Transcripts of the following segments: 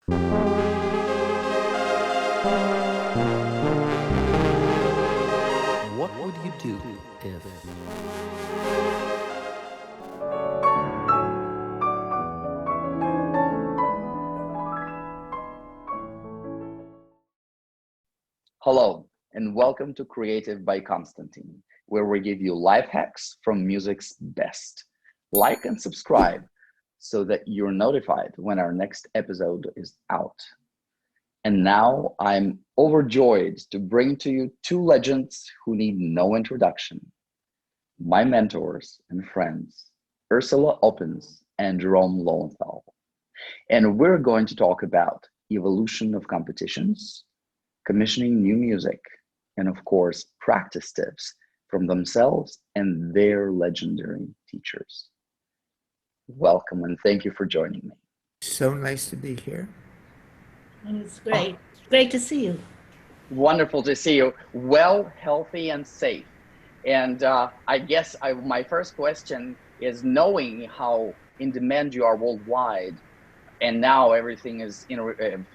What would you do if... Hello, and welcome to Kreative by Konstantin, where we give you life hacks from music's best. Like and subscribe so that you're notified when our next episode is out. And now I'm overjoyed to bring to you two legends who need no introduction. My mentors and friends, Ursula Opppens and Jerome Lowenthal. And we're going to talk about evolution of competitions, commissioning new music, and of course, practice tips from themselves and their legendary teachers. Welcome and thank you for joining me. So nice to be here. It's great. Great to see you. Wonderful to see you. Well, healthy, and safe. And I guess my first question is, knowing how in demand you are worldwide, and now everything is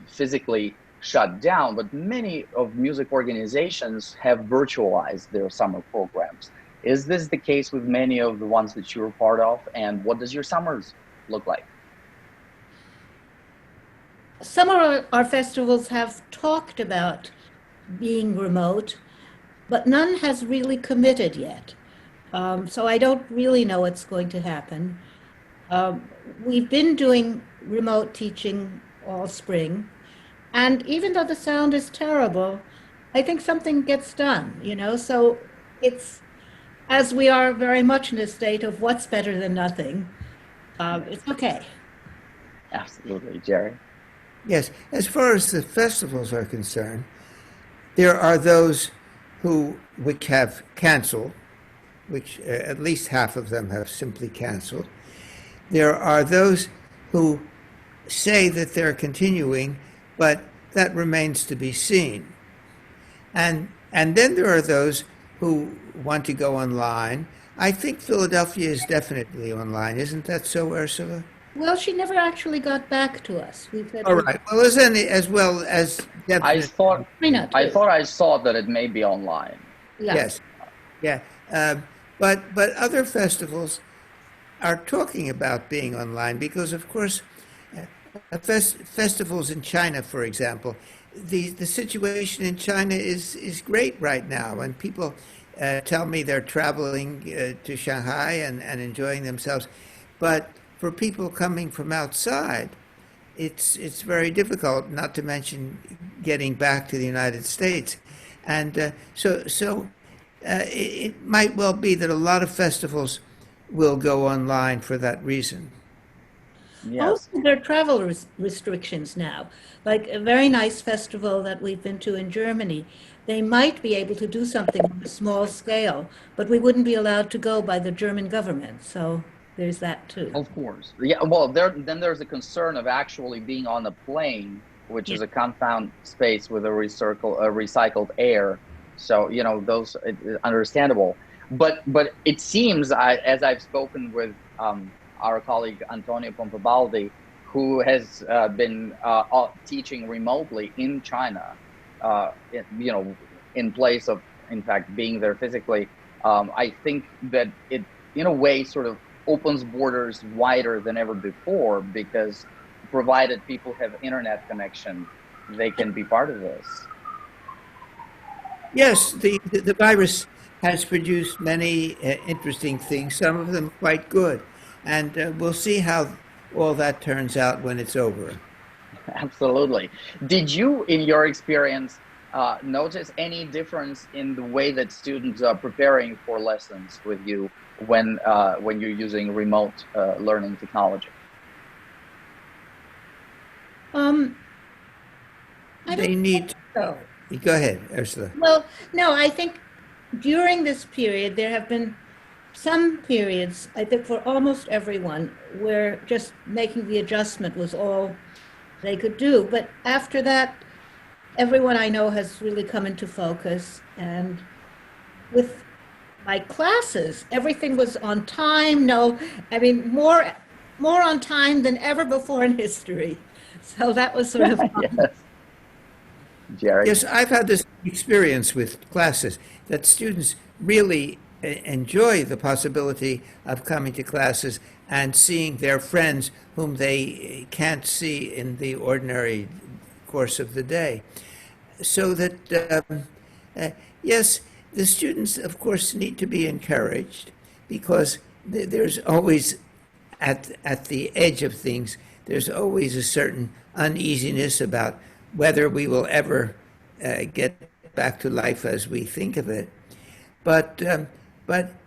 physically shut down, but many of music organizations have virtualized their summer programs. Is this the case with many of the ones that you're part of? And what does your summers look like? Some of our festivals have talked about being remote, but none has really committed yet. So I don't really know what's going to happen. We've been doing remote teaching all spring, and even though the sound is terrible, I think something gets done, so it's, as we are very much in a state of what's better than nothing, it's okay. Absolutely, Jerry. Yes, as far as the festivals are concerned, there are those which have canceled, which at least half of them have simply canceled. There are those who say that they're continuing, but that remains to be seen. And then there are those who want to go online. I think Philadelphia is definitely online. Isn't that so, Ursula? Well, she never actually got back to us. All right. Well, as well as I thought I saw that it may be online. Yeah. Yes. Yeah. But other festivals are talking about being online because, of course, festivals in China, for example, the situation in China is great right now, and people tell me they're traveling to Shanghai and enjoying themselves. But for people coming from outside, it's very difficult, not to mention getting back to the United States. And so it might well be that a lot of festivals will go online for that reason. Yes. Also, there are travel restrictions now. Like a very nice festival that we've been to in Germany, they might be able to do something on a small scale, but we wouldn't be allowed to go by the German government. So there's that too. Of course. Yeah, well, then there's a concern of actually being on a plane, which is a confound space with a recycled air. So, those understandable. But it seems, as I've spoken with our colleague Antonio Pompabaldi, who has been teaching remotely in China, in place of, in fact, being there physically. I think that it, in a way, sort of opens borders wider than ever before, because provided people have internet connection, they can be part of this. Yes, the virus has produced many interesting things, some of them quite good. And we'll see how all that turns out when it's over. Absolutely. Did you, in your experience, notice any difference in the way that students are preparing for lessons with you when you're using remote learning technology? They need to. Go ahead, Ursula. Well, no, I think during this period, there have been some periods, I think for almost everyone, where just making the adjustment was all they could do. But after that, everyone I know has really come into focus. And with my classes, everything was on time. More on time than ever before in history. So that was sort of fun. Yes. Jerry? Yes, I've had this experience with classes that students really enjoy the possibility of coming to classes and seeing their friends whom they can't see in the ordinary course of the day. So that, yes, the students, of course, need to be encouraged because there's always, at the edge of things, there's always a certain uneasiness about whether we will ever get back to life as we think of it. But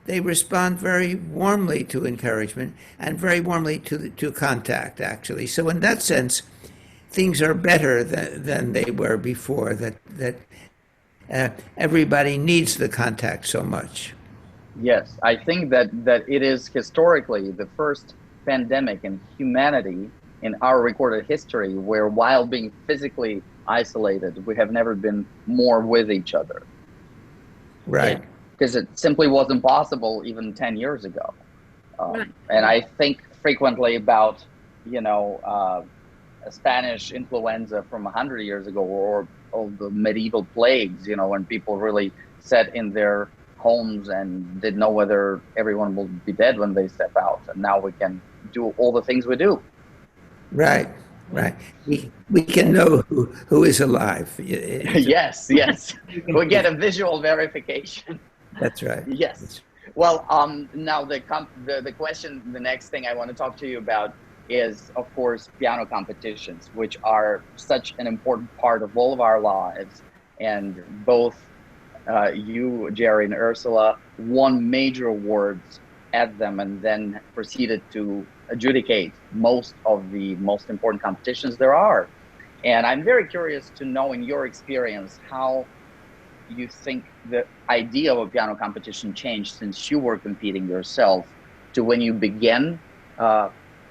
they respond very warmly to encouragement and very warmly to contact, actually. So in that sense, things are better than they were before, that everybody needs the contact so much. Yes, I think that it is historically the first pandemic in humanity in our recorded history where, while being physically isolated, we have never been more with each other. Right. Because it simply wasn't possible even 10 years ago. Right. And I think frequently about, a Spanish influenza from 100 years ago, or the medieval plagues, when people really sat in their homes and didn't know whether everyone will be dead when they step out. And now we can do all the things we do. Right. We can know who is alive. Yes. We get a visual verification. That's right. Yes. Well, now the question, the next thing I want to talk to you about is, of course, piano competitions, which are such an important part of all of our lives. And both you, Jerry, and Ursula won major awards at them and then proceeded to adjudicate most of the most important competitions there are. And I'm very curious to know, in your experience, how you think the idea of a piano competition changed since you were competing yourself to when you began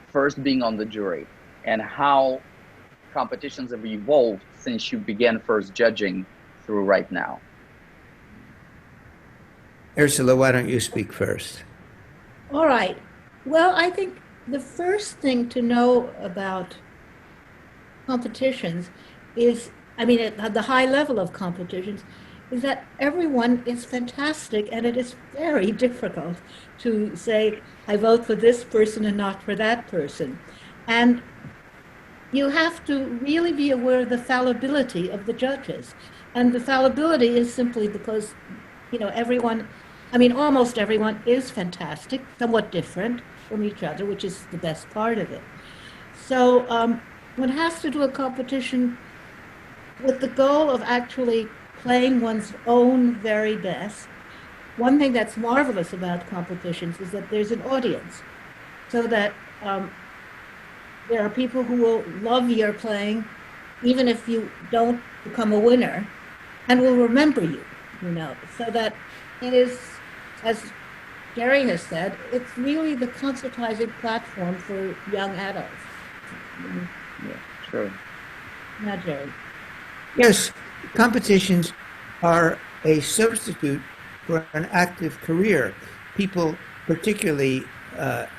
first being on the jury, and how competitions have evolved since you began first judging through right now. Ursula, why don't you speak first? All right. Well, I think the first thing to know about competitions is, at the high level of competitions, is that everyone is fantastic, and it is very difficult to say, I vote for this person and not for that person. And you have to really be aware of the fallibility of the judges. And the fallibility is simply because, everyone, almost everyone is fantastic, somewhat different from each other, which is the best part of it. So one has to do a competition with the goal of actually playing one's own very best. One thing that's marvelous about competitions is that there's an audience, so that there are people who will love your playing, even if you don't become a winner, and will remember you, so that it is, as Jerry has said, it's really the concertizing platform for young adults. Yeah, true. Now, Jerry. Yes, competitions are a substitute for an active career. People, particularly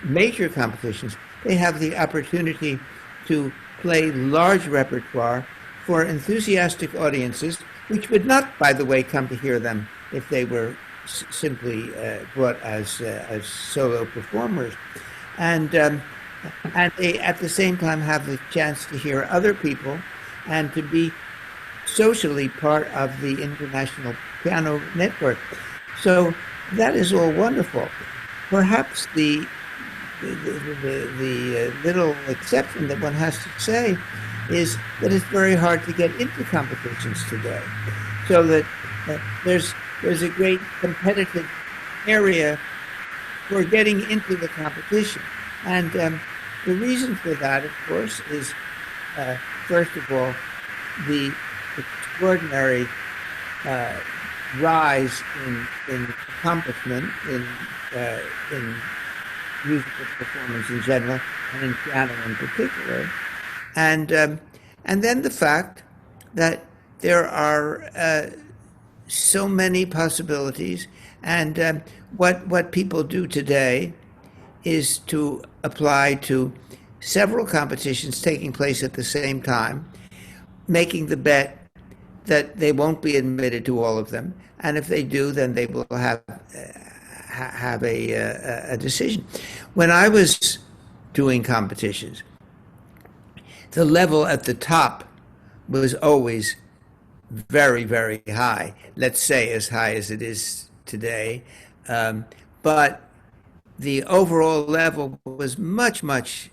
major competitions, they have the opportunity to play large repertoire for enthusiastic audiences, which would not, by the way, come to hear them if they were simply brought as solo performers. And they, at the same time, have the chance to hear other people and to be socially part of the International Piano Network. So that is all wonderful. Perhaps the little exception that one has to say is that it's very hard to get into competitions today. So that there's a great competitive area for getting into the competition. And the reason for that, of course, is first of all, the extraordinary rise in accomplishment in musical performance in general, and in piano in particular, and then the fact that there are so many possibilities, and what people do today is to apply to several competitions taking place at the same time, making the bet that they won't be admitted to all of them, and if they do, then they will have a decision. When I was doing competitions, the level at the top was always very, very high. Let's say as high as it is today, but the overall level was much, much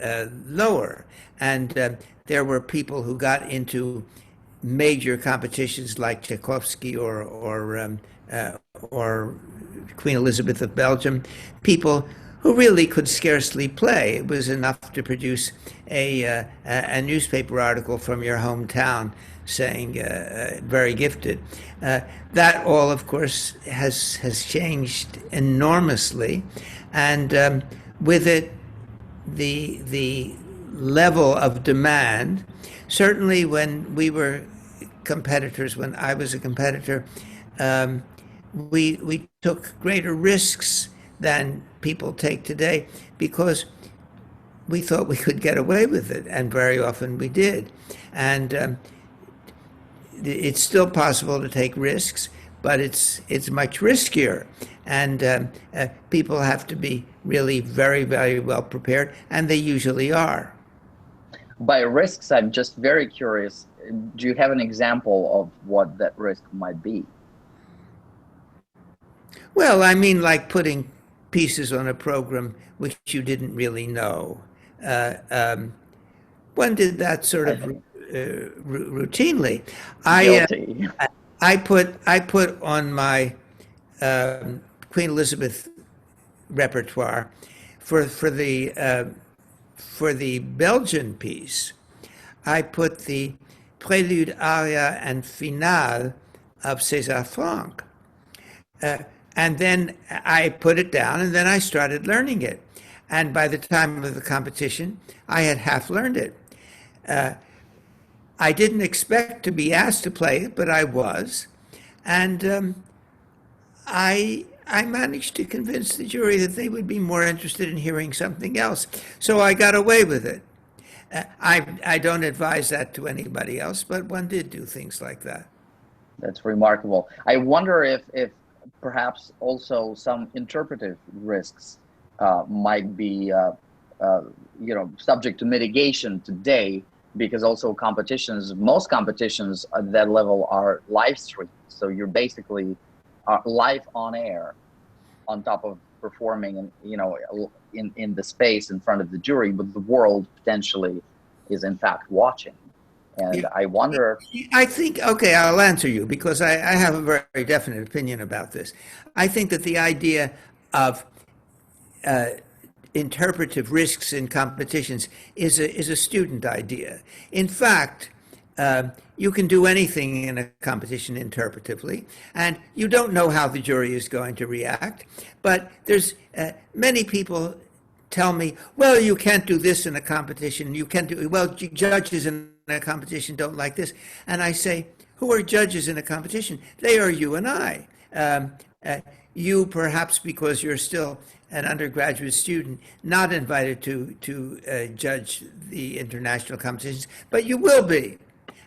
lower, and there were people who got into major competitions like Tchaikovsky or Queen Elizabeth of Belgium, people who really could scarcely play. It was enough to produce a newspaper article from your hometown saying very gifted. That all, of course, has changed enormously, and with it, the level of demand. Certainly, when we were competitors, when I was a competitor, we took greater risks than people take today because we thought we could get away with it, and very often we did. And it's still possible to take risks, but it's much riskier, and people have to be really very, very well prepared, and they usually are. By risks, I'm just very curious. Do you have an example of what that risk might be? Well, I mean, like putting pieces on a program which you didn't really know. One did that sort of routinely. I put on my Queen Elizabeth repertoire for the Belgian piece. I put the Prelude, Aria, and Finale of César Franck. And then I put it down, and then I started learning it. And by the time of the competition, I had half learned it. I didn't expect to be asked to play it, but I was. And I managed to convince the jury that they would be more interested in hearing something else. So I got away with it. I don't advise that to anybody else, but one did do things like that. That's remarkable. I wonder if perhaps also some interpretive risks might be subject to mitigation today, because also most competitions at that level are live streamed. So you're basically live on air on top of performing in the space in front of the jury, but the world potentially is in fact watching. And I wonder... I think, okay, I'll answer you because I have a very definite opinion about this. I think that the idea of interpretive risks in competitions is a student idea. In fact, you can do anything in a competition interpretively, and you don't know how the jury is going to react. But there's many people tell me, well, you can't do this in a competition. You can't do, well, judges in a competition don't like this. And I say, who are judges in a competition? They are you and I. You perhaps because you're still an undergraduate student, not invited to judge the international competitions, but you will be.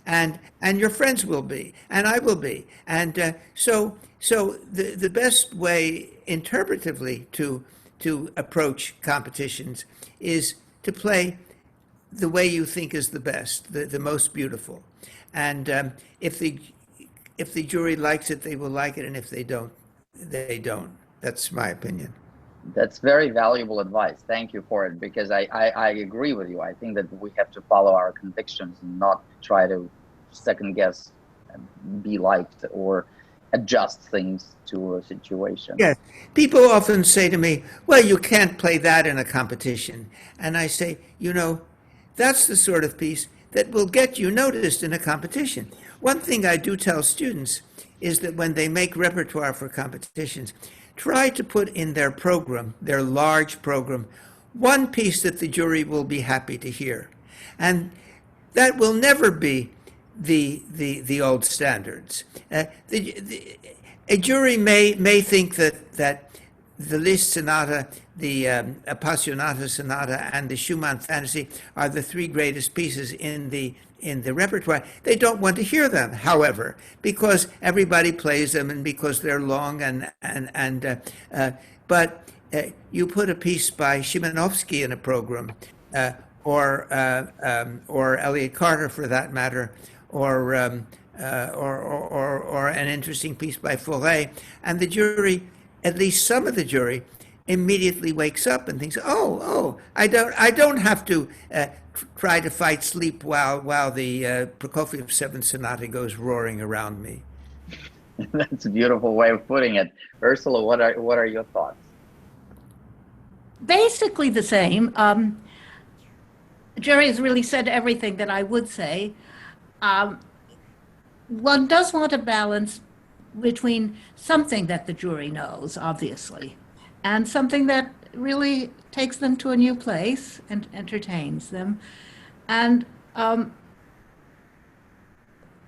And your friends will be, and I will be. And so the best way interpretively to approach competitions is to play the way you think is the best, the most beautiful. And if the jury likes it, they will like it, and if they don't, they don't. That's my opinion. That's very valuable advice. Thank you for it, because I agree with you. I think that we have to follow our convictions and not try to second guess and be liked or adjust things to a situation. Yes. People often say to me, well, you can't play that in a competition. And I say, that's the sort of piece that will get you noticed in a competition. One thing I do tell students is that when they make repertoire for competitions, try to put in their program, their large program, one piece that the jury will be happy to hear. And that will never be the old standards. A jury may think that the Liszt Sonata, the Appassionata Sonata, and the Schumann Fantasy are the three greatest pieces in the repertoire. They don't want to hear them, however, because everybody plays them and because they're long but you put a piece by Szymanowski in a program, or Elliott Carter for that matter, or an interesting piece by Fauré, and the jury, at least some of the jury, immediately wakes up and thinks, "Oh, I don't have to try to fight sleep while the Prokofiev Seventh Sonata goes roaring around me." That's a beautiful way of putting it. Ursula, what are your thoughts? Basically the same. Jerry has really said everything that I would say. One does want a balance between something that the jury knows, obviously, and something that really takes them to a new place and entertains them. And but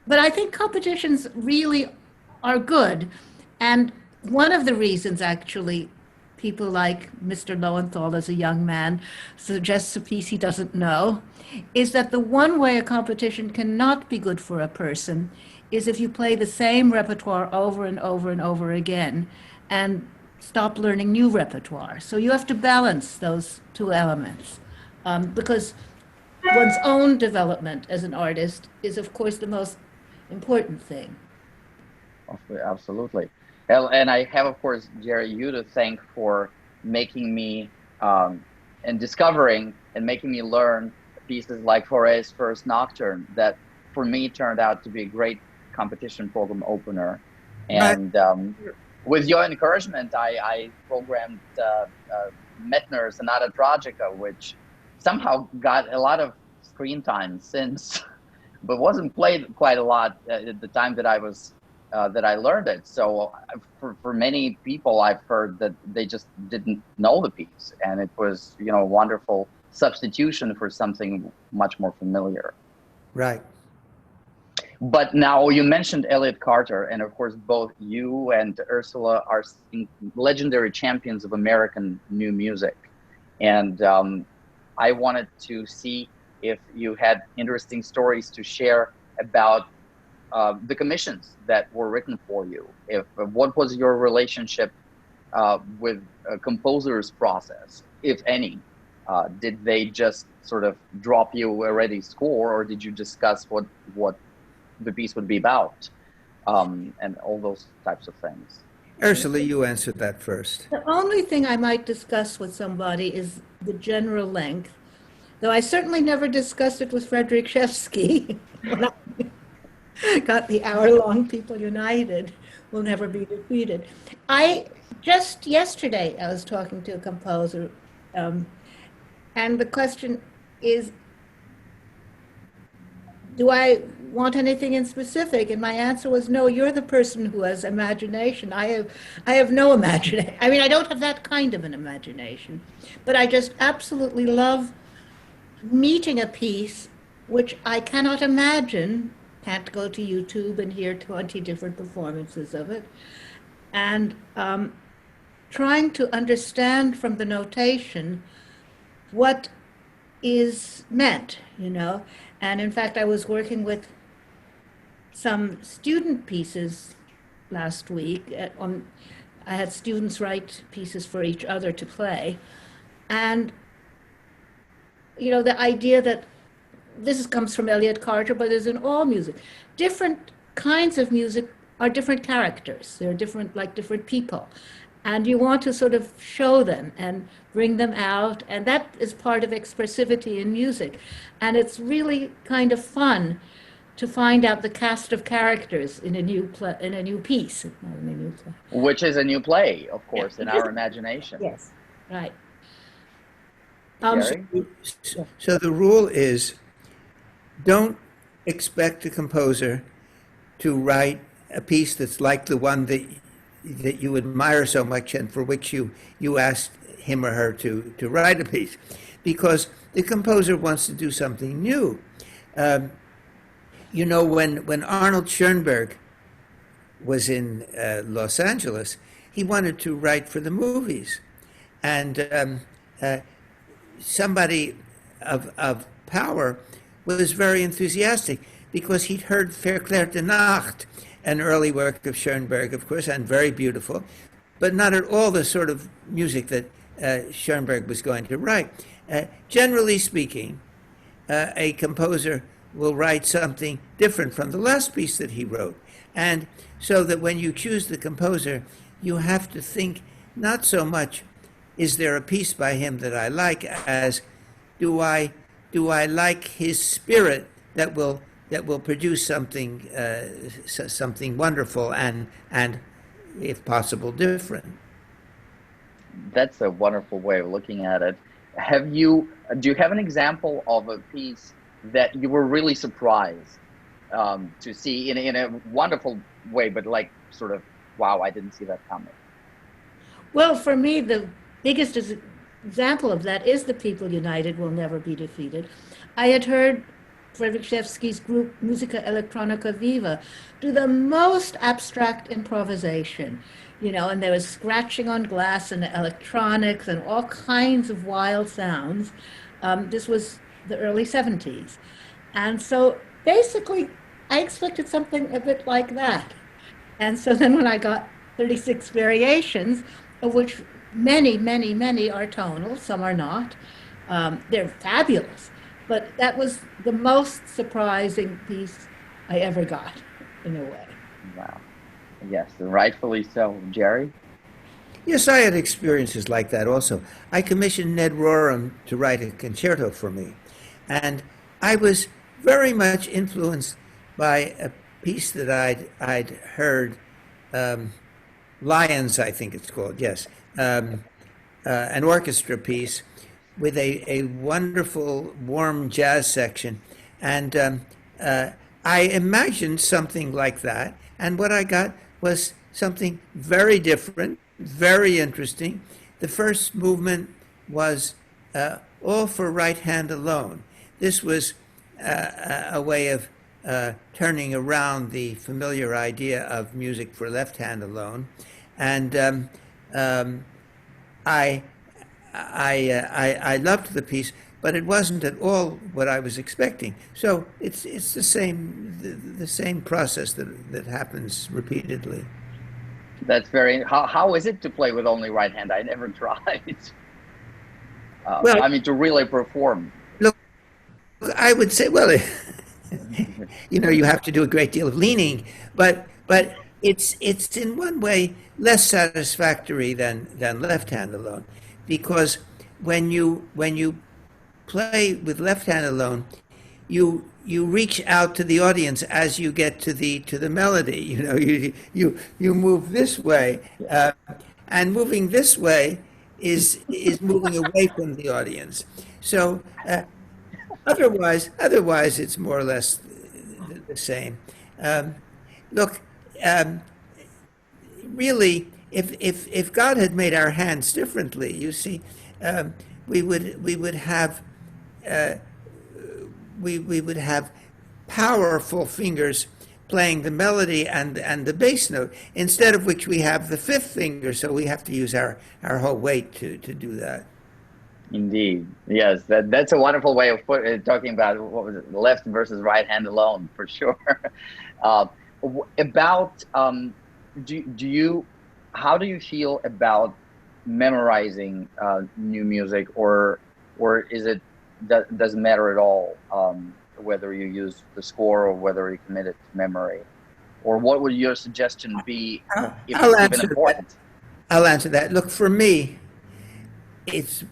I think competitions really are good. And one of the reasons, actually, people like Mr. Lowenthal, as a young man, suggests a piece he doesn't know, is that the one way a competition cannot be good for a person is if you play the same repertoire over and over and over again and stop learning new repertoire. So you have to balance those two elements, because one's own development as an artist is, of course, the most important thing. Absolutely. And I have, of course, Jerry, you to thank for making me and discovering and making me learn pieces like Fauré's First Nocturne that, for me, turned out to be a great competition program opener. And with your encouragement, I programmed Mettner's Sonata Tragica, which somehow got a lot of screen time since, but wasn't played quite a lot at the time that I learned it. So for many people, I've heard that they just didn't know the piece, and it was, a wonderful substitution for something much more familiar. Right. But now you mentioned Elliott Carter, and of course both you and Ursula are legendary champions of American new music. And I wanted to see if you had interesting stories to share about the commissions that were written for you. What was your relationship with a composer's process, if any? Did they just sort of drop you a ready score, or did you discuss what the piece would be about, and all those types of things? Ursula, you answered that first. The only thing I might discuss with somebody is the general length, though I certainly never discussed it with Frederick Shevsky. When I got the hour-long People United Will Never Be Defeated. Just yesterday, I was talking to a composer, and the question is, do I want anything in specific? And my answer was, no, you're the person who has imagination. I have no imagination. I mean, I don't have that kind of an imagination, but I just absolutely love meeting a piece which I cannot imagine, can't go to YouTube and hear 20 different performances of it, and trying to understand from the notation what is meant, And in fact, I was working with some student pieces last week. I had students write pieces for each other to play. And, the idea that this comes from Elliott Carter, but is in all music. Different kinds of music are different characters. They're different, like different people. And you want to sort of show them and bring them out. And that is part of expressivity in music. And it's really kind of fun to find out the cast of characters in a new piece. Not in a new play. Which is a new play, of course, in our imagination. Yes, right. So the rule is, don't expect a composer to write a piece that's like the one that you admire so much and for which you asked him or her to write a piece, because the composer wants to do something new. When Arnold Schoenberg was in Los Angeles, he wanted to write for the movies. And somebody of power was very enthusiastic because he'd heard Verklärt de Nacht, an early work of Schoenberg, of course, and very beautiful, but not at all the sort of music that Schoenberg was going to write. Generally speaking, a composer will write something different from the last piece that he wrote. And so that when you choose the composer, you have to think not so much, is there a piece by him that I like, as do I like his spirit that will produce something something wonderful and if possible different. That's a wonderful way of looking at it. Do you have an example of a piece that you were really surprised to see in a wonderful way, but like sort of, wow, I didn't see that coming? Well, for me, the biggest example of that is The People United Will Never Be Defeated. I had heard Fredericzewski's group Musica Electronica Viva do the most abstract improvisation, and there was scratching on glass and electronics and all kinds of wild sounds. This was the early 70s. And so basically, I expected something a bit like that. And so then when I got 36 variations, of which many, many, many are tonal, some are not, they're fabulous. But that was the most surprising piece I ever got, in a way. Wow. Yes, rightfully so. Jerry? Yes, I had experiences like that also. I commissioned Ned Rorem to write a concerto for me. And I was very much influenced by a piece that I'd heard, Lions, I think it's called, yes, an orchestra piece with a wonderful, warm jazz section. And I imagined something like that. And what I got was something very different, very interesting. The first movement was all for right hand alone. This was a way of turning around the familiar idea of music for left hand alone. And I loved the piece, but it wasn't at all what I was expecting. So it's the same process that happens repeatedly. That's very. How is it to play with only right hand? I never tried. Well, I mean, to really perform. Look, I would say, well, you have to do a great deal of leaning, but it's in one way less satisfactory than left hand alone, because when you play with left hand alone, you reach out to the audience as you get to the melody. You move this way, and moving this way is moving away from the audience. So otherwise it's more or less the same. Look, really, if God had made our hands differently, you see, we would have powerful fingers playing the melody and the bass note, instead of which we have the fifth finger, so we have to use our whole weight to do that. Indeed, yes, that's a wonderful way of talking about what was it, left versus right hand alone, for sure. How do you feel about memorizing new music, or is it doesn't matter at all whether you use the score or whether you commit it to memory, or what would your suggestion be if it's even important? I'll answer that. Look, for me, it's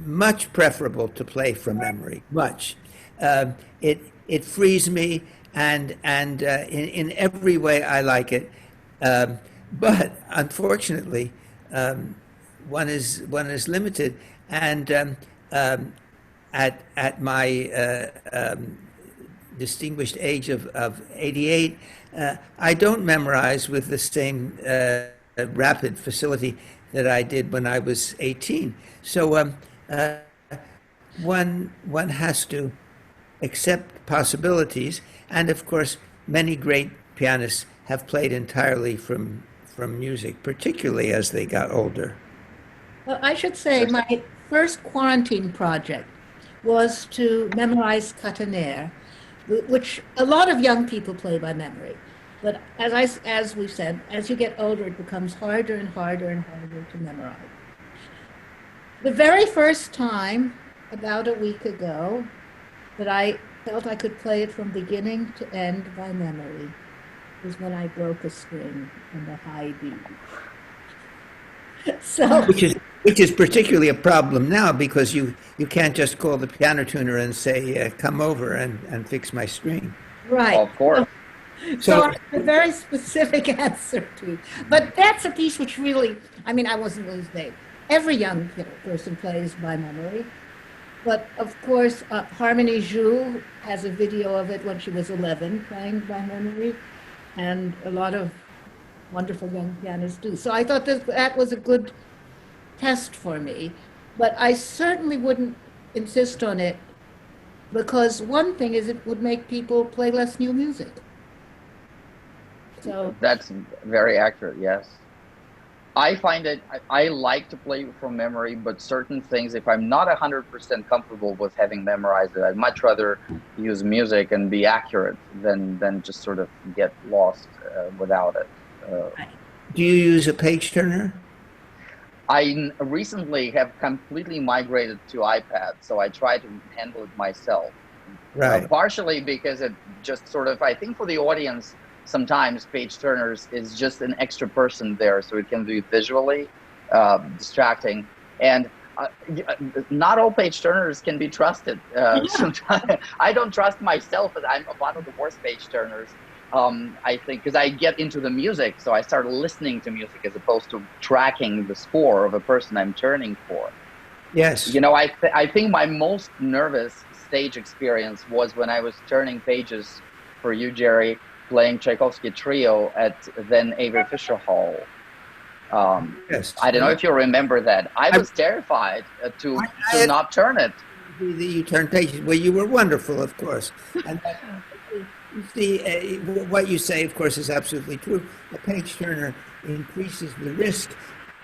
much preferable to play from memory. Much. It frees me, and in every way I like it. But unfortunately, one is limited, and at my distinguished age of 88, I don't memorize with the same rapid facility that I did when I was 18. So one has to accept possibilities, and of course, many great pianists have played entirely from from music, particularly as they got older. Well, I should say my first quarantine project was to memorize Catenaire, which a lot of young people play by memory. But as we said, as you get older, it becomes harder and harder and harder to memorize. The very first time, about a week ago, that I felt I could play it from beginning to end by memory was when I broke a string in the high B. So, which is particularly a problem now, because you can't just call the piano tuner and say, come over and fix my string. right. Of course. So I have a very specific answer to. But that's a piece which really, I mean, I wasn't going to say every young person plays by memory. But of course, Harmony Jules has a video of it when she was 11 playing by memory. And a lot of wonderful young pianists do. So I thought that was a good test for me. But I certainly wouldn't insist on it, because one thing is it would make people play less new music. So That's very accurate, yes. I find it, I like to play from memory, but certain things, if I'm not 100% comfortable with having memorized it, I'd much rather use music and be accurate than just sort of get lost without it. Do you use a page turner? I recently have completely migrated to iPad, so I try to handle it myself. Right. Partially because it just sort of, I think for the audience, sometimes page turners is just an extra person there, so it can be visually distracting. And not all page turners can be trusted. Sometimes I don't trust myself, as I'm one of the worst page turners. I think because I get into the music, so I start listening to music as opposed to tracking the score of a person I'm turning for. Yes. You know, I think my most nervous stage experience was when I was turning pages for you, Jerry, playing Tchaikovsky Trio at then Avery Fisher Hall. Yes. I don't know if you remember that. I was terrified to not turn it. You turn pages. Well, you were wonderful, of course. And you see, what you say, of course, is absolutely true. A page turner increases the risk,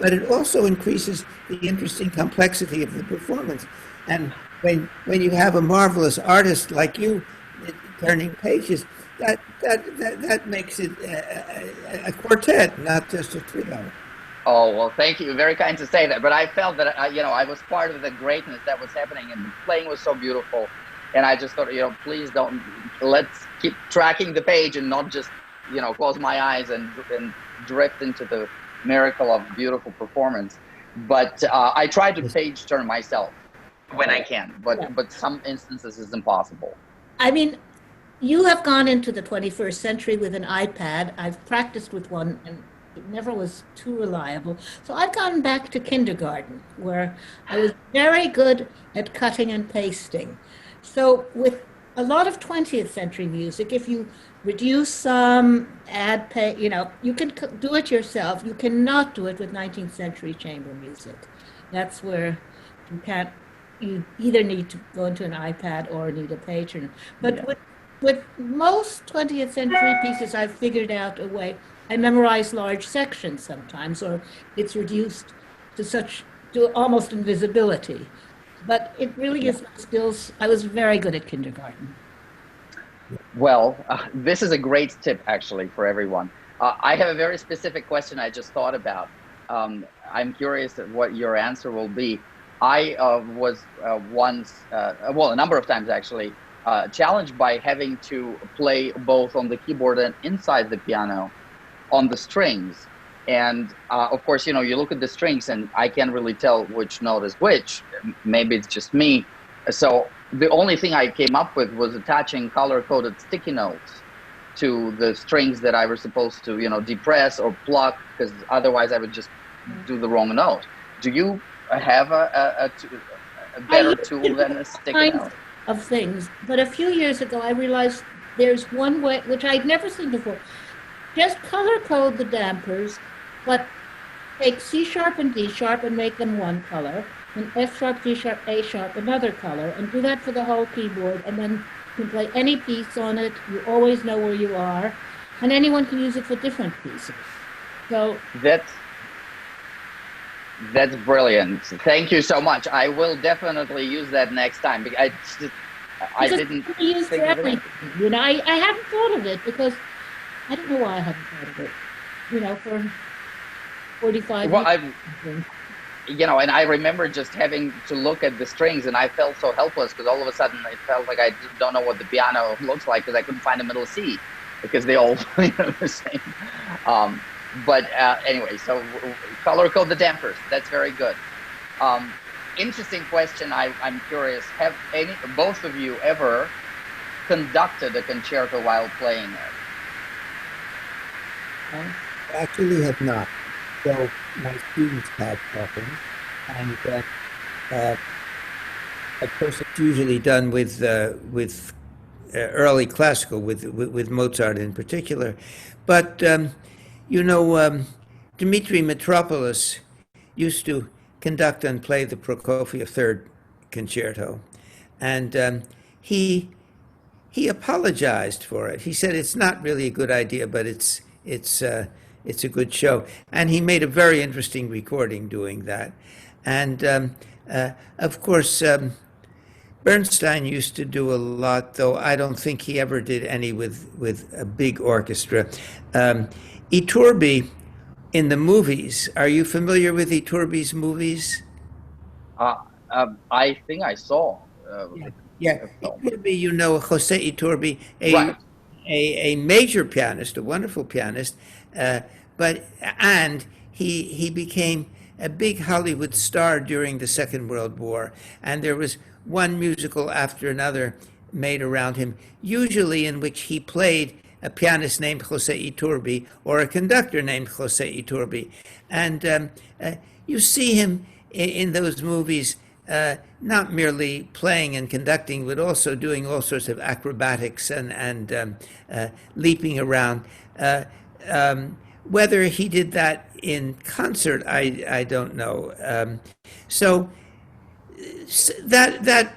but it also increases the interesting complexity of the performance. And when you have a marvelous artist like you turning pages, that makes it a quartet, not just a trio. Oh, well, thank you. Very kind to say that. But I felt that, I was part of the greatness that was happening, and the playing was so beautiful. And I just thought, please don't, let's keep tracking the page and not just, close my eyes and drift into the miracle of beautiful performance. But I try to page turn myself when I can, but some instances it's impossible. I mean, you have gone into the 21st century with an iPad. I've practiced with one, and it never was too reliable. So I've gone back to kindergarten, where I was very good at cutting and pasting. So with a lot of 20th century music, if you reduce some, you can do it yourself. You cannot do it with 19th century chamber music. That's where you either need to go into an iPad or need a page turner. But with most 20th century pieces, I've figured out a way. I memorize large sections sometimes, or it's reduced to almost invisibility. But it really is skills. I was very good at kindergarten. Well, this is a great tip, actually, for everyone. I have a very specific question I just thought about. I'm curious at what your answer will be. I was once, a number of times actually, challenged by having to play both on the keyboard and inside the piano on the strings. And of course, you look at the strings and I can't really tell which note is which. Maybe it's just me. So the only thing I came up with was attaching color-coded sticky notes to the strings that I was supposed to, depress or pluck, because otherwise I would just do the wrong note. Do you have a better tool than a sticky note? Of things, but a few years ago I realized there's one way, which I'd never seen before. Just color code the dampers, but take C sharp and D sharp and make them one color, and F sharp, G sharp, A sharp another color, and do that for the whole keyboard, and then you can play any piece on it. You always know where you are, and anyone can use it for different pieces. So that's brilliant. Thank you so much. I will definitely use that next time. I didn't it's used for think of it. everything. You know, I hadn't thought of it because I don't know why I hadn't thought of it. You know, for 45 Well, years. and I remember just having to look at the strings, and I felt so helpless because all of a sudden it felt like I just don't know what the piano looks like because I couldn't find the middle C because they all play the same. But anyway, so color code the dampers. That's very good. Interesting question. I'm curious. Have both of you ever conducted a concerto while playing it? Actually have not. So my students have often, and of course it's usually done with early classical, with Mozart in particular. But Dmitri Mitropoulos used to conduct and play the Prokofiev Third Concerto, and he apologized for it. He said it's not really a good idea, but it's a good show, and he made a very interesting recording doing that. And of course, Bernstein used to do a lot, though I don't think he ever did any with a big orchestra. Iturbi in the movies. Are you familiar with Iturbi's movies? I think I saw. Yeah, Iturbi, Jose Iturbi, Right. a major pianist, a wonderful pianist, and he became a big Hollywood star during the Second World War, and there was one musical after another made around him, usually in which he played a pianist named Jose Iturbi or a conductor named Jose Iturbi, and you see him in those movies. Not merely playing and conducting, but also doing all sorts of acrobatics and leaping around. Whether he did that in concert, I don't know. So that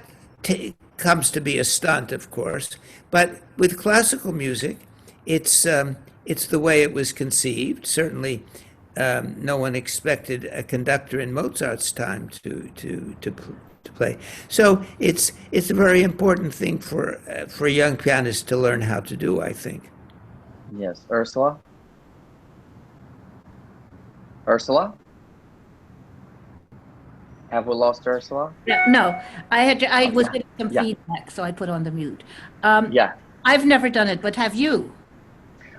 comes to be a stunt, of course. But with classical music, it's the way it was conceived. Certainly, no one expected a conductor in Mozart's time to play. So it's a very important thing for a young pianist to learn how to do, I think. Yes, Ursula. Ursula, have we lost Ursula? No, I was Yeah. getting some Yeah. feedback, so I put on the mute. Yeah. I've never done it, but have you?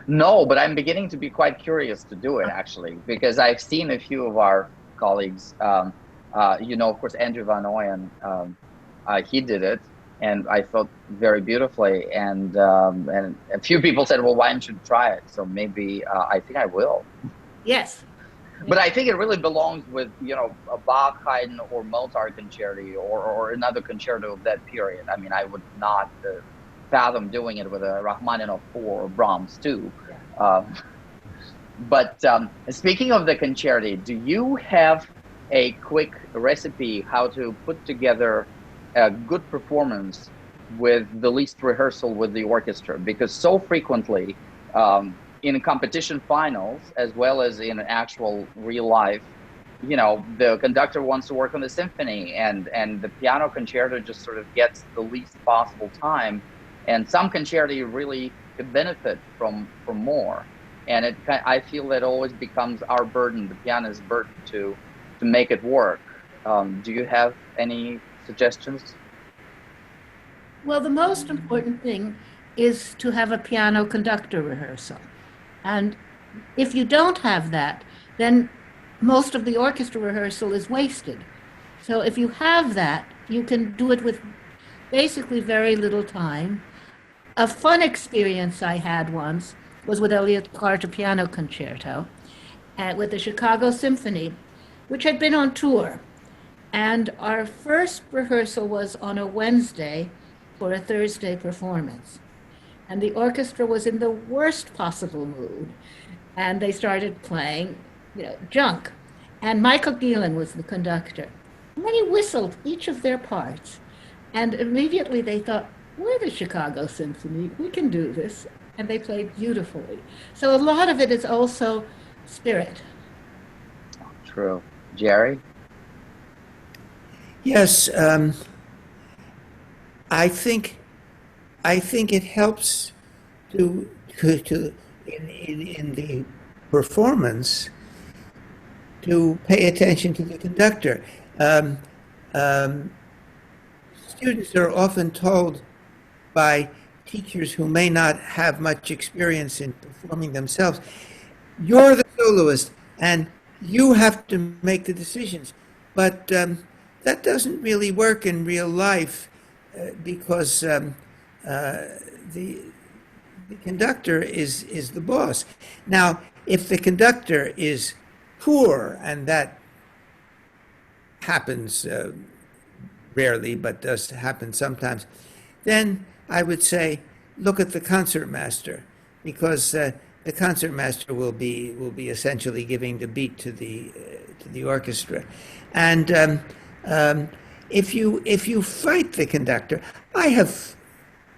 No, but I'm beginning to be quite curious to do it actually, because I've seen a few of our colleagues. Of course, Andrew Van Ooyen, he did it, and I thought very beautifully. And a few people said, "Well, why don't you try it?" So maybe I think I will. Yes. But I think it really belongs with a Bach, Haydn, or Mozart concerto, or another concerto of that period. I mean, I would not fathom doing it with a Rachmaninoff 4 or Brahms 2. But speaking of the concerti, do you have a quick recipe how to put together a good performance with the least rehearsal with the orchestra? Because so frequently in competition finals, as well as in actual real life, the conductor wants to work on the symphony, and the piano concerto just sort of gets the least possible time. And some concerti really could benefit from more. And I feel that always becomes our burden, the pianist's burden, to make it work. Do you have any suggestions? Well, the most important thing is to have a piano conductor rehearsal. And if you don't have that, then most of the orchestra rehearsal is wasted. So if you have that, you can do it with basically very little time. A fun experience I had once was with Elliott Carter Piano Concerto with the Chicago Symphony, which had been on tour. And our first rehearsal was on a Wednesday for a Thursday performance. And the orchestra was in the worst possible mood. And they started playing, junk. And Michael Gielan was the conductor. And then he whistled each of their parts. And immediately they thought, we're the Chicago Symphony, we can do this. And they played beautifully. So a lot of it is also spirit. True. Jerry? Yes, I think it helps to in the performance to pay attention to the conductor. Um, um, Students are often told by teachers who may not have much experience in performing themselves, you're the soloist and you have to make the decisions. But that doesn't really work in real life because the conductor is the boss. Now, if the conductor is poor, and that happens rarely, but does happen sometimes, then I would say look at the concertmaster, because the concertmaster will be essentially giving the beat to the orchestra, and if you fight the conductor, I have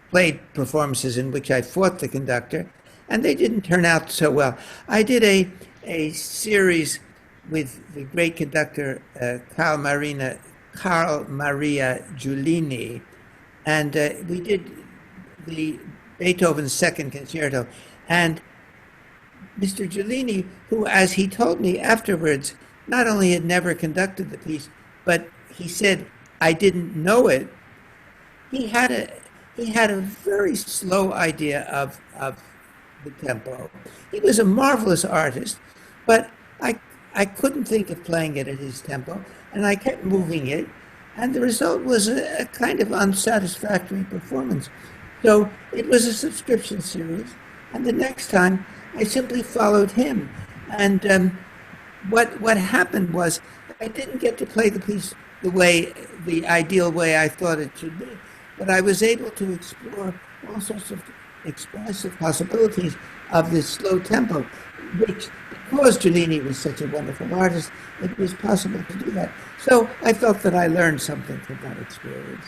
played performances in which I fought the conductor, and they didn't turn out so well. I did a series with the great conductor Carl Maria Giulini, and we did the Beethoven's Second Concerto. And Mr. Giulini, who, as he told me afterwards, not only had never conducted the piece, but he said, I didn't know it. He had a very slow idea of the tempo. He was a marvelous artist, but I couldn't think of playing it at his tempo, and I kept moving it, and the result was a kind of unsatisfactory performance. So it was a subscription series, and the next time I simply followed him. And what happened was I didn't get to play the piece the ideal way I thought it should be, but I was able to explore all sorts of expressive possibilities of this slow tempo, which, because Giulini was such a wonderful artist, it was possible to do that. So I felt that I learned something from that experience.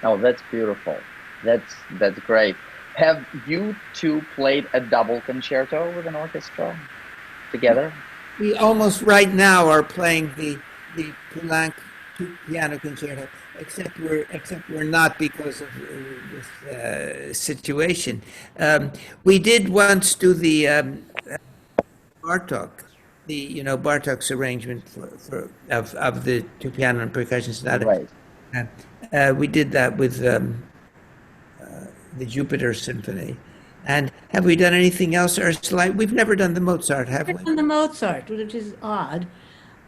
Oh, that's beautiful. That's great. Have you two played a double concerto with an orchestra together? We almost right now are playing the Poulenc piano concerto, except we're not because of this situation. We did once do the Bartók, Bartók's arrangement of the two piano and percussion sonata. Right. We did that with the Jupiter Symphony. And have we done anything else, Ursula? We've never done the Mozart, have we? We've done the Mozart, which is odd.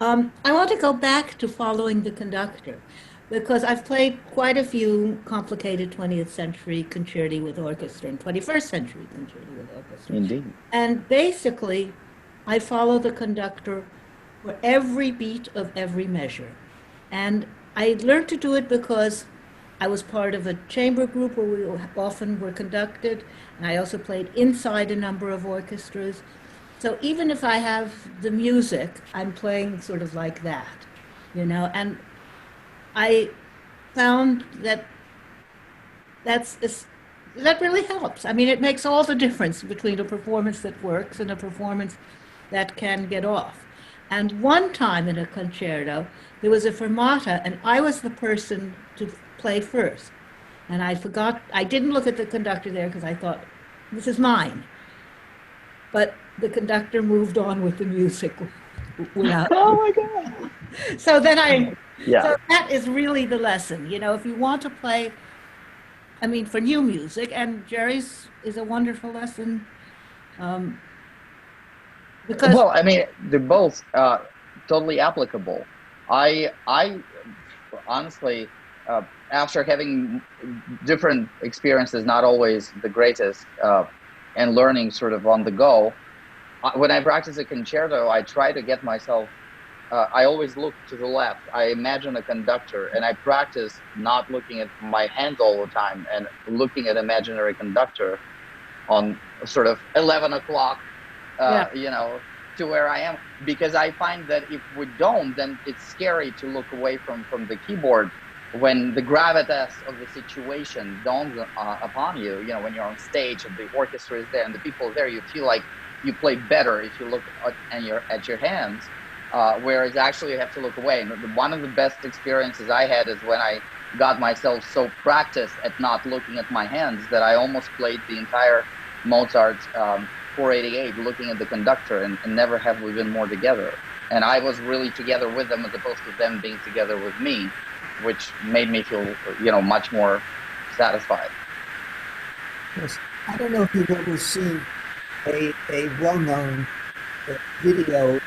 I want to go back to following the conductor, because I've played quite a few complicated 20th century concerti with orchestra and 21st century concerti with orchestra. Indeed. And basically, I follow the conductor for every beat of every measure. And I learned to do it because I was part of a chamber group where we often were conducted, and I also played inside a number of orchestras. So even if I have the music, I'm playing sort of like that, and I found that that really helps. I mean, it makes all the difference between a performance that works and a performance that can get off. And one time in a concerto, there was a fermata, and I was the person to play first. And I didn't look at the conductor there because I thought, this is mine. But the conductor moved on with the music without. Oh my God. So then Yeah. So that is really the lesson. If you want to play, for new music, and Jerry's is a wonderful lesson. Because Well, they're both totally applicable. I honestly, after having different experiences, not always the greatest, and learning sort of on the go, when I practice a concerto, I try to get myself, I always look to the left. I imagine a conductor, and I practice not looking at my hands all the time and looking at imaginary conductor on sort of 11 o'clock, to where I am. Because I find that if we don't, then it's scary to look away from the keyboard when the gravitas of the situation dawns upon you. When you're on stage and the orchestra is there and the people are there, you feel like you play better if you look at your hands, whereas actually you have to look away. And one of the best experiences I had is when I got myself so practiced at not looking at my hands that I almost played the entire Mozart 488 looking at the conductor, and never have we been more together. And I was really together with them as opposed to them being together with me, which made me feel, much more satisfied. Yes. I don't know if you've ever seen a well-known video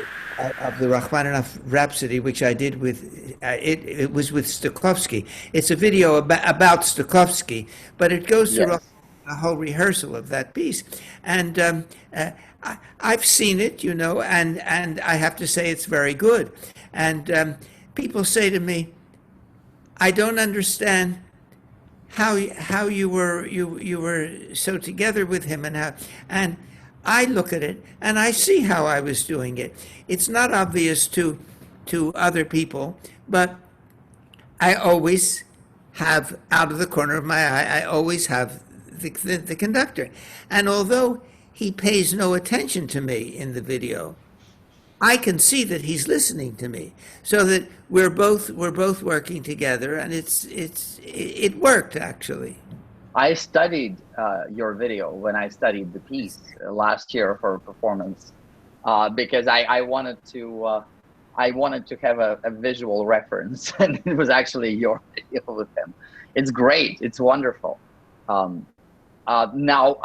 of the Rachmaninoff Rhapsody, which I did with, it was with Stokowski. It's a video about Stokowski, but it goes through a whole rehearsal of that piece. And I've seen it, and I have to say it's very good. And people say to me, I don't understand how you were so together with him, and I look at it and I see how I was doing it. It's not obvious to other people, but I always have, out of the corner of my eye, I always have the conductor. And although he pays no attention to me in the video, I can see that he's listening to me, so that we're both working together, and it worked actually. I studied your video when I studied the piece last year for a performance, because I wanted to have a visual reference, and it was actually your video with him. It's great. It's wonderful. Now,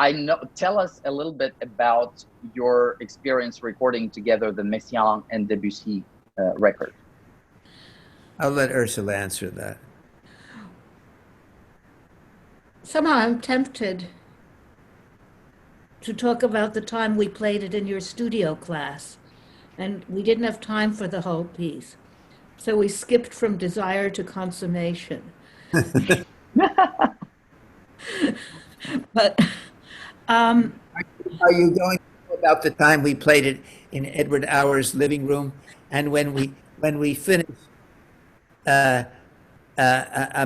tell us a little bit about your experience recording together the Messiaen and Debussy record. I'll let Ursula answer that. Somehow I'm tempted to talk about the time we played it in your studio class, and we didn't have time for the whole piece. So we skipped from desire to consummation. But are you going to talk about the time we played it in Edward Auer's living room, and when we finished, a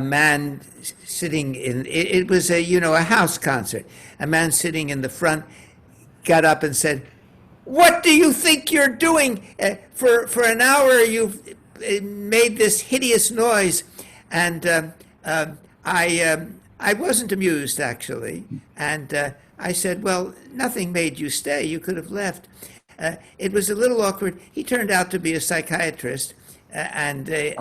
man sitting in it was a house concert. A man sitting in the front got up and said, "What do you think you're doing? For an hour you've made this hideous noise," and I wasn't amused, actually, and I said, "Well, nothing made you stay. You could have left." It was a little awkward. He turned out to be a psychiatrist and a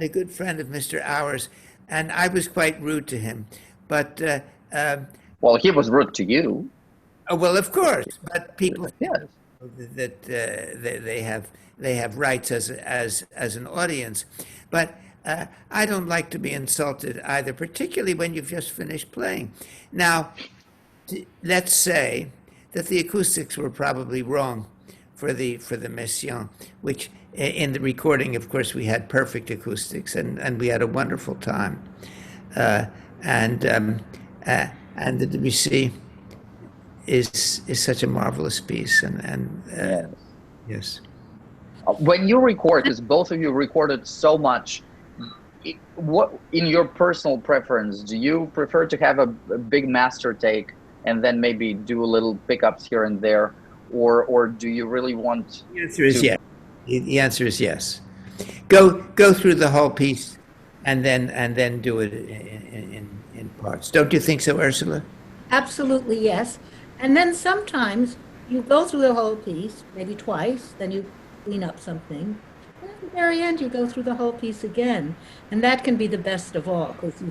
good friend of Mr. Auer's, and I was quite rude to him. But well, he was rude to you. Oh, well, of course, but people Yes. that they have rights as an audience, but. I don't like to be insulted either, particularly when you've just finished playing. Now, let's say that the acoustics were probably wrong for the Messiaen, which in the recording, of course, we had perfect acoustics, and we had a wonderful time. And the Debussy is such a marvelous piece, and yes. When you record, because both of you recorded so much, what, in your personal preference, do you prefer to have a big master take and then maybe do a little pickups here and there, or do you really want? The answer is yes. The answer is yes. Go through the whole piece, and then do it in parts. Don't you think so, Ursula? absolutely yes. And then sometimes you go through the whole piece, maybe twice, then you clean up something. And at the very end, you go through the whole piece again. And that can be the best of all, because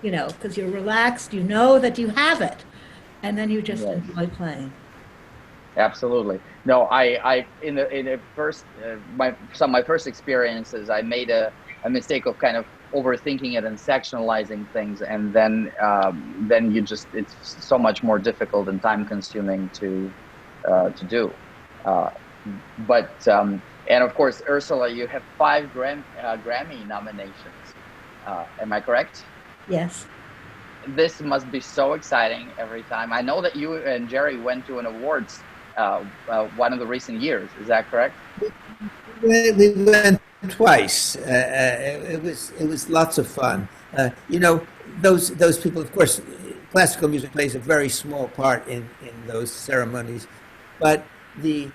because you're relaxed, you know that you have it, and then you just enjoy playing. Absolutely. No, I in the first my first experiences, I made a mistake of kind of overthinking it and sectionalizing things, and then it's so much more difficult and time consuming to do. And of course, Ursula, you have 5 Grammy nominations. Am I correct? Yes. This must be so exciting every time. I know that you and Jerry went to an awards one of the recent years. Is that correct? We went twice. It was lots of fun. Those people, of course, classical music plays a very small part in those ceremonies. but the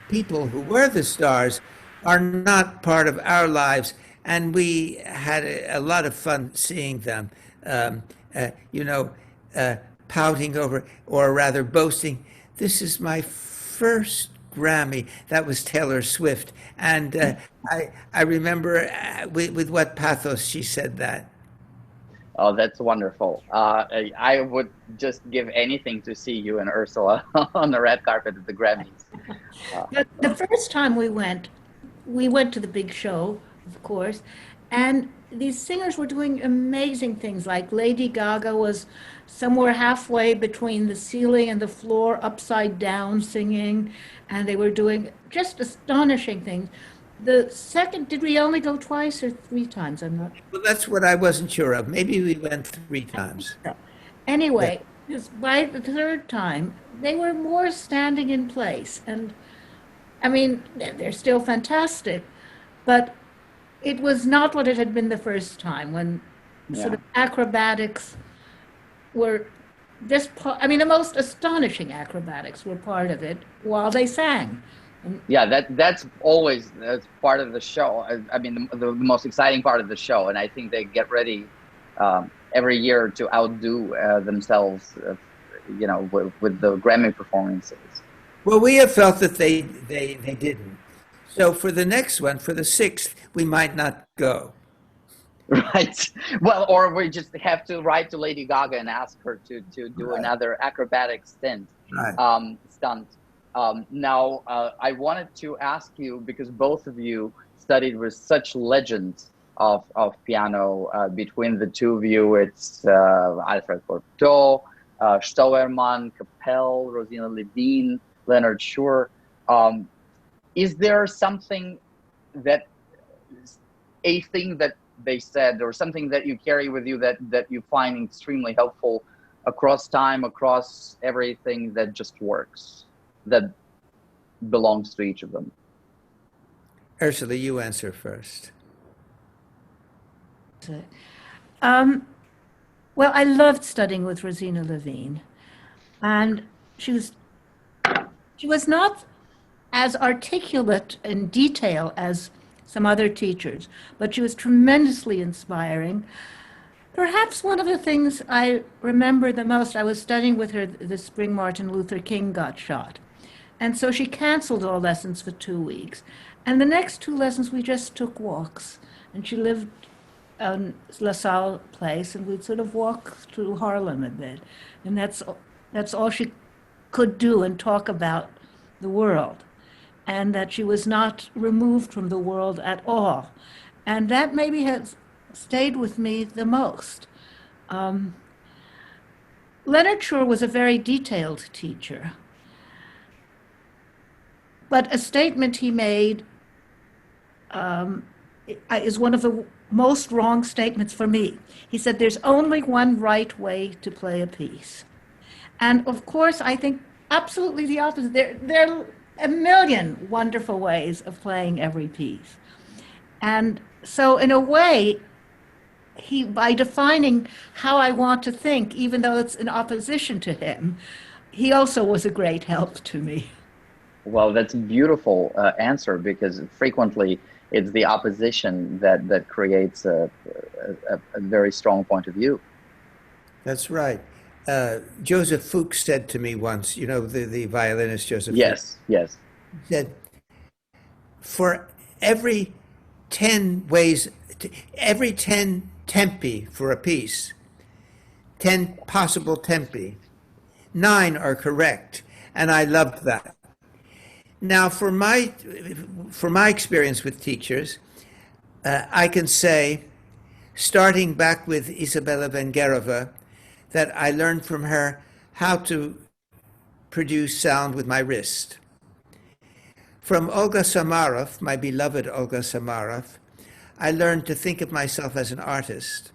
people who were the stars are not part of our lives, and we had a lot of fun seeing them. Um, you know, pouting over, or rather boasting, "This is my first Grammy." That was Taylor Swift, and I remember with what pathos she said that. Oh, that's wonderful. I would just give anything to see you and Ursula on the red carpet at the Grammys. But the first time we went to the big show, of course, and these singers were doing amazing things. Like Lady Gaga was somewhere halfway between the ceiling and the floor, upside down singing, and they were doing just astonishing things. The second, did we only go twice or three times? I'm not Well, that's what I wasn't sure of. Maybe we went 3 times. sure. Anyway, just by the third time, they were more standing in place. And I mean, they're still fantastic, but it was not what it had been the first time when sort Yeah. of acrobatics were just, I mean, the most astonishing acrobatics were part of it while they sang. Yeah, that's always that's part of the show. I mean, the most exciting part of the show, and I think they get ready every year to outdo themselves, with the Grammy performances. Well, we have felt that they didn't. So for the next one, for the sixth, we might not go. Right. Well, or we just have to write to Lady Gaga and ask her to do another acrobatic Right. stunt. Now, I wanted to ask you, because both of you studied with such legends of piano. Between the two of you, it's Alfred Cortot, Steuermann, Capel, Rosina, Lhévinne, Leonard Schur. Is there something a thing that they said, or something that you carry with you that you find extremely helpful across time, across everything, that just works, that belongs to each of them? Ursula, you answer first. Well, I loved studying with Rosina Lhévinne, and she was not as articulate in detail as some other teachers, but she was tremendously inspiring. Perhaps one of the things I remember the most, I was studying with her the spring Martin Luther King got shot. And so she canceled all lessons for 2 weeks. And the next two lessons, we just took walks. And she lived on LaSalle Place, and we'd sort of walk through Harlem a bit. And that's all she could do, and talk about the world. And that she was not removed from the world at all. And that maybe has stayed with me the most. Leonard Schur was a very detailed teacher. But a statement he made is one of the most wrong statements for me. He said, "There's only one right way to play a piece." And of course, I think absolutely the opposite. There are a million wonderful ways of playing every piece. And so in a way, by defining how I want to think, even though it's in opposition to him, he also was a great help to me. Well, that's a beautiful answer, because frequently it's the opposition that creates a very strong point of view. That's right. Joseph Fuchs said to me once, you know, the violinist Joseph Yes, yes. Fuchs, said, for every 10 ways, every 10 tempi for a piece, 10 possible tempi, 9 are correct. And I loved that. Now, for my experience with teachers, I can say, starting back with Isabella Vengerova, that I learned from her how to produce sound with my wrist. From Olga Samarov, my beloved Olga Samarov, I learned to think of myself as an artist.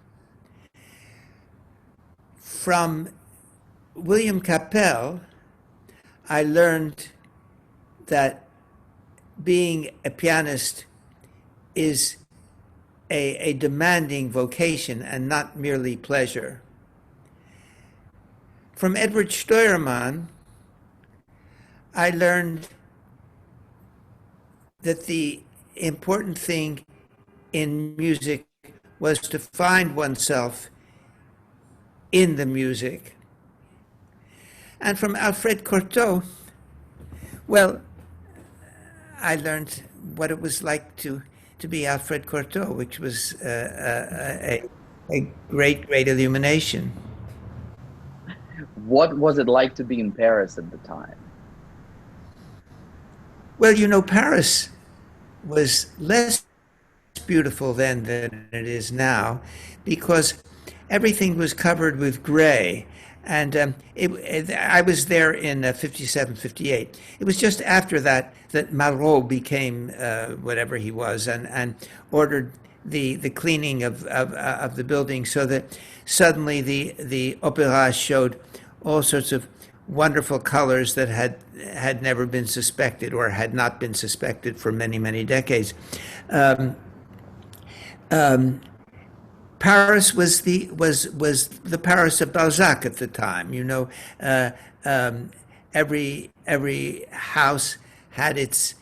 From William Capel, I learned that being a pianist is a demanding vocation and not merely pleasure. From Edward Steuermann, I learned that the important thing in music was to find oneself in the music. And from Alfred Cortot, well, I learned what it was like to be Alfred Cortot, which was a great, great illumination. What was it like to be in Paris at the time? Well, you know, Paris was less beautiful then than it is now, because everything was covered with gray. And I was there in 57, 58. It was just after that Malraux became whatever he was, and ordered the cleaning of the building, so that suddenly the opera showed all sorts of wonderful colors that had never been suspected, or had not been suspected for many, many decades. Paris was the Paris of Balzac at the time. You know, every house had its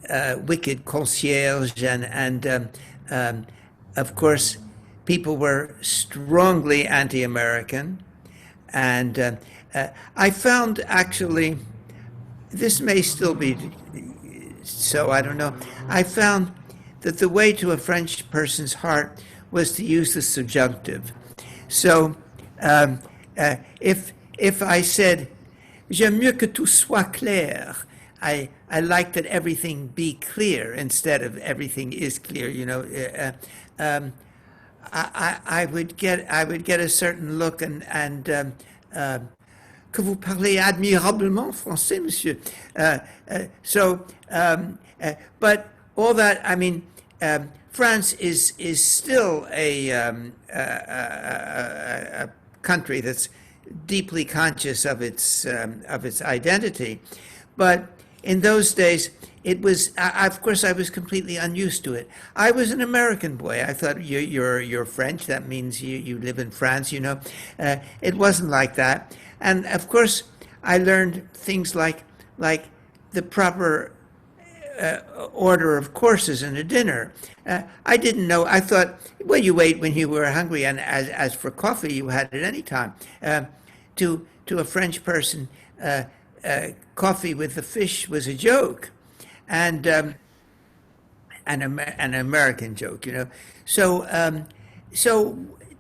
wicked concierge, and of course, people were strongly anti-American. And I found, actually, this may still be so, I don't know. I found that the way to a French person's heart was to use the subjunctive. So if I said, j'aime mieux que tout soit clair, I like that everything be clear instead of everything is clear, you know. I would get a certain look, and que vous parlez admirablement français, monsieur. But all that, I mean, France is still a country that's deeply conscious of its identity, but in those days it was. Of course, I was completely unused to it. I was an American boy. I thought you're French. That means you live in France. You know, it wasn't like that. And of course, I learned things like the proper order of courses in a dinner. I didn't know. I thought, well, you ate when you were hungry, and as for coffee, you had it any time. To a French person, coffee with the fish was a joke, and an American joke, you know. So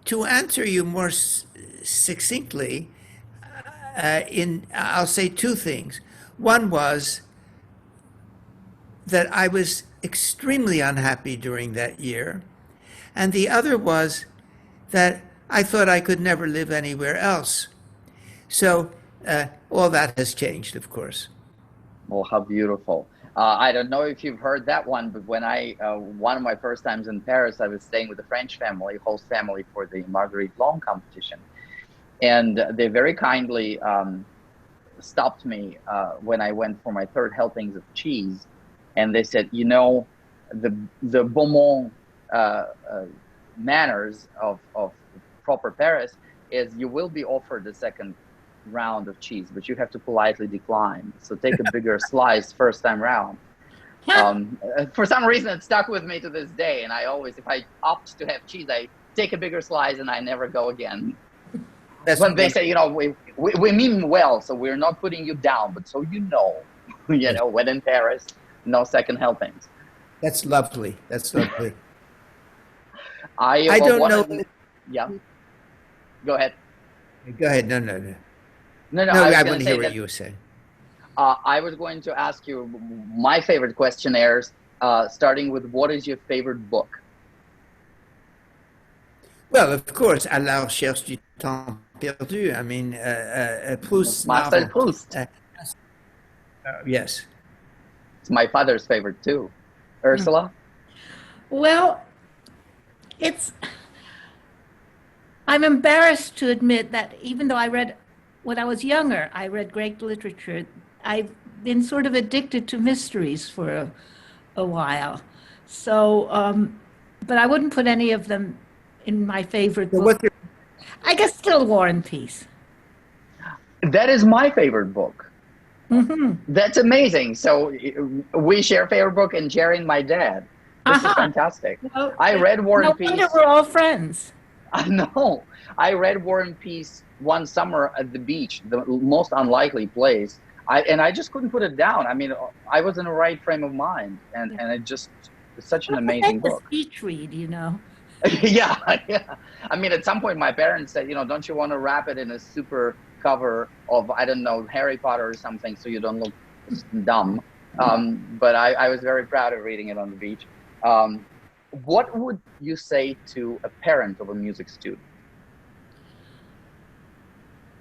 to answer you more succinctly, I'll say two things. One was that I was extremely unhappy during that year, and the other was that I thought I could never live anywhere else. So all that has changed, of course. Oh, how beautiful. I don't know if you've heard that one, but when one of my first times in Paris, I was staying with a French family, host family, for the Marguerite Long competition. And they very kindly stopped me when I went for my third helpings of cheese. And they said, you know, the Beaumont manners of proper Paris is you will be offered the second round of cheese, but you have to politely decline. So take a bigger slice first time round. For some reason, it stuck with me to this day. And I always, if I opt to have cheese, I take a bigger slice and I never go again. That's when they say, you know, we mean well, so we're not putting you down, but so you know, when in Paris, no second helpings. That's lovely. That's lovely. I don't know. Yeah. Go ahead. Go ahead. No. No, I want to hear what you were saying. I was going to ask you my favorite questionnaires, starting with what is your favorite book? Well, of course, À la recherche du temps perdu. I mean, Proust. Marcel Proust. Yes. It's my father's favorite too. Ursula? Well, I'm embarrassed to admit that even though when I was younger, I read great literature, I've been sort of addicted to mysteries for a while. So, but I wouldn't put any of them in my favorite book. I guess still War and Peace. That is my favorite book. That's amazing. So we share favorite book, and Jerry and my dad. This is fantastic. Well, I read War no and Peace. wonder we're all friends. I know. I read War and Peace one summer at the beach, the most unlikely place. I just couldn't put it down. I mean, I was in the right frame of mind, and it's such an amazing book. Beach read, you know. Yeah. I mean, at some point, my parents said, don't you want to wrap it in a super cover of, I don't know, Harry Potter or something, so you don't look dumb. But I was very proud of reading it on the beach. What would you say to a parent of a music student?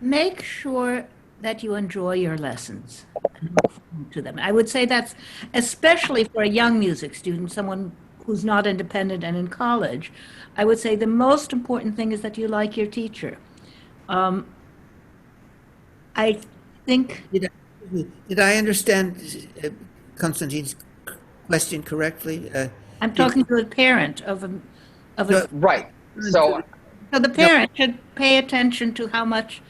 Make sure that you enjoy your lessons and look forward to them. I would say that's especially for a young music student, someone who's not independent and in college. I would say the most important thing is that you like your teacher. I think... Did I understand Konstantin's question correctly? I'm talking to a parent of a right. So the parent should pay attention to how much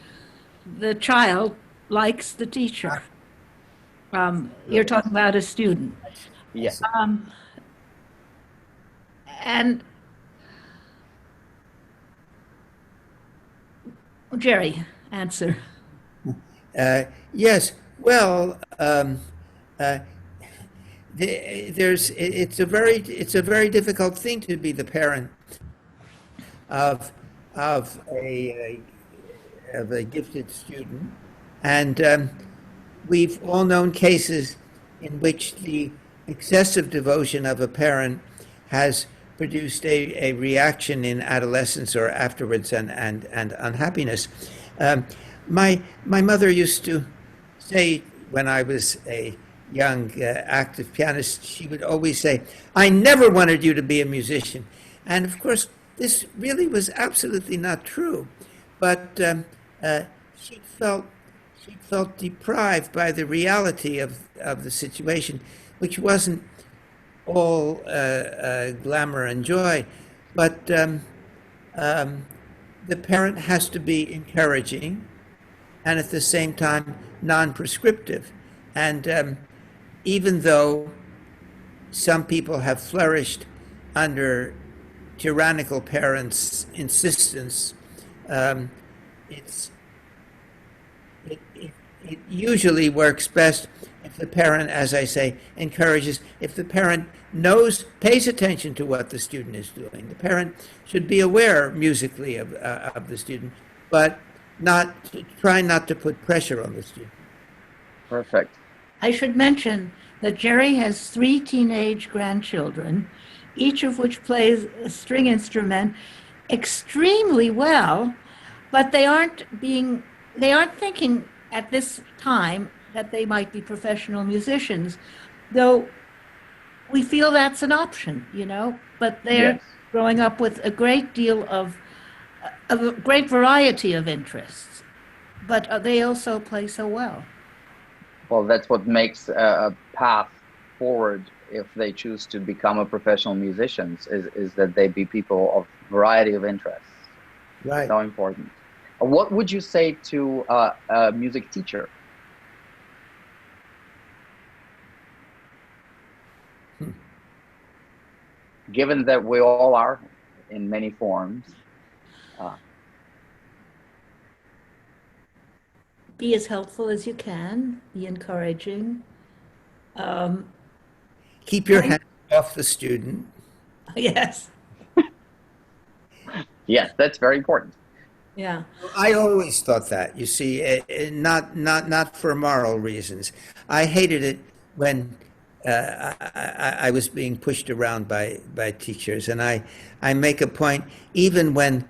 the child likes the teacher. You're talking about a student. Yes. And Jerry, answer. Yes. Well, it's a very difficult thing to be the parent of a gifted student, and we've all known cases in which the excessive devotion of a parent has produced a reaction in adolescence or afterwards and unhappiness. My mother used to say when I was a young active pianist, she would always say, "I never wanted you to be a musician." And of course, this really was absolutely not true. But she felt deprived by the reality of the situation, which wasn't all glamour and joy. But the parent has to be encouraging and at the same time non-prescriptive. And even though some people have flourished under tyrannical parents' insistence, it usually works best if the parent, as I say, encourages, if the parent pays attention to what the student is doing. The parent should be aware musically of the student, but try not to put pressure on the student. Perfect. I should mention that Jerry has 3 teenage grandchildren, each of which plays a string instrument extremely well, but they aren't thinking at this time that they might be professional musicians, though we feel that's an option, but they're growing up with a great deal of a great variety of interests, but they also play so well. Well, that's what makes a path forward if they choose to become a professional musicians is that they be people of variety of interests. Right. So important. What would you say to a music teacher? Given that we all are in many forms. Be as helpful as you can, be encouraging. Keep your hands off the student. Yes. Yes, that's very important. Yeah. I always thought that, you see, not for moral reasons. I hated it when I was being pushed around by teachers, and I make a point, even when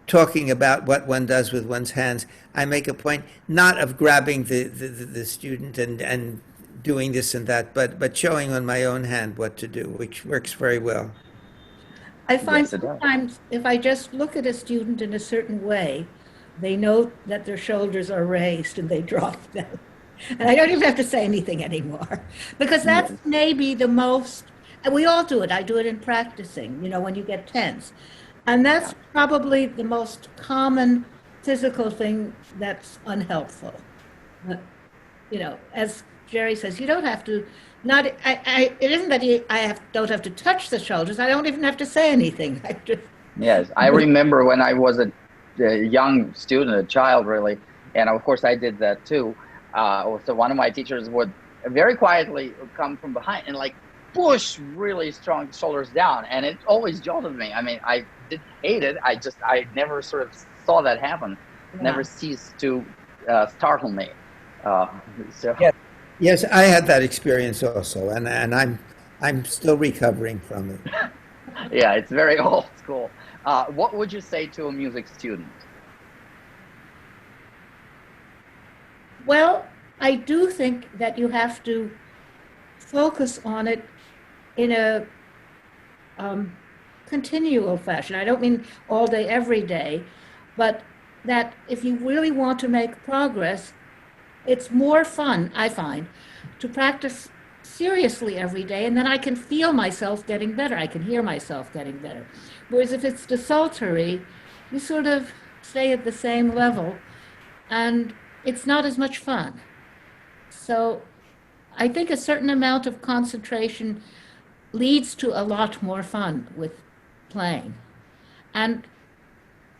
talking about what one does with one's hands, I make a point not of grabbing the student and doing this and that, but showing on my own hand what to do, which works very well. I find sometimes if I just look at a student in a certain way, they know that their shoulders are raised and they drop them. And I don't even have to say anything anymore, because that's maybe the most, and we all do it. I do it in practicing, when you get tense. And that's probably the most common physical thing that's unhelpful. as Jerry says, you don't have to, not, it isn't that don't have to touch the shoulders. I don't even have to say anything. I just, Yes, I remember when I was a young student, a child really, and of course I did that too. So one of my teachers would very quietly come from behind and like push really strong shoulders down, and it always jolted me. I mean, I didn't hate it. I never sort of saw that happen. Yeah. Never ceased to startle me. So Yeah. Yes, I had that experience also, and I'm still recovering from it. yeah, it's very old school. What would you say to a music student? well, I do think that you have to focus on it in a continual fashion. I don't mean all day, every day, but that if you really want to make progress, it's more fun, I find, to practice seriously every day, and then I can feel myself getting better. I can hear myself getting better. Whereas if it's desultory, you sort of stay at the same level, and it's not as much fun. So I think a certain amount of concentration leads to a lot more fun with playing. And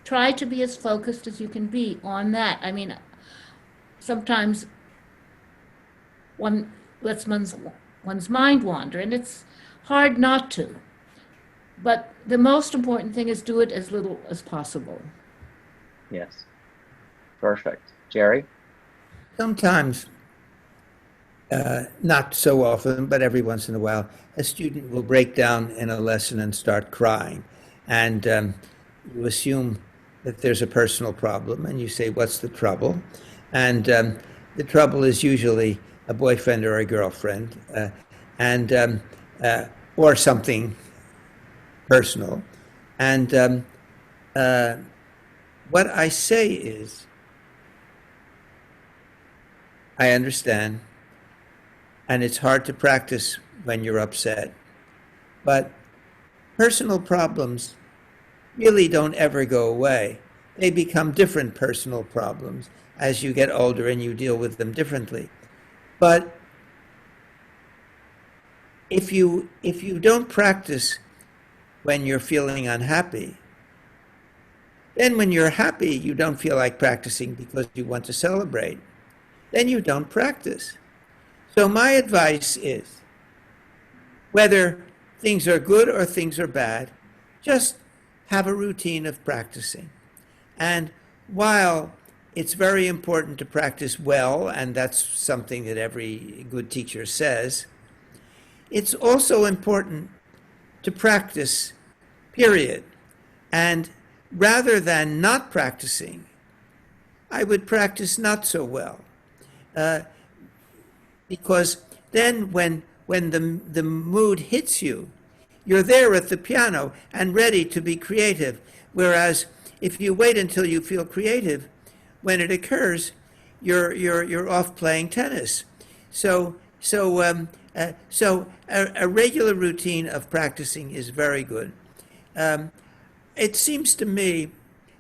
try to be as focused as you can be on that. I mean, sometimes one lets one's mind wander, and it's hard not to. But the most important thing is do it as little as possible. Yes, perfect. Jerry? Sometimes, not so often, but every once in a while, a student will break down in a lesson and start crying. And you assume that there's a personal problem, and you say, what's the trouble? And the trouble is usually a boyfriend or a girlfriend, or something personal. And what I say is, I understand, and it's hard to practice when you're upset, but personal problems really don't ever go away. They become different personal problems as you get older and you deal with them differently. But if you don't practice when you're feeling unhappy, then when you're happy, you don't feel like practicing because you want to celebrate. Then you don't practice. So my advice is, whether things are good or things are bad, just have a routine of practicing. And while it's very important to practice well, and that's something that every good teacher says, it's also important to practice, period. And rather than not practicing, I would practice not so well. Because then when the mood hits you, you're there at the piano and ready to be creative. Whereas if you wait until you feel creative, when it occurs, you're off playing tennis. So a regular routine of practicing is very good. It seems to me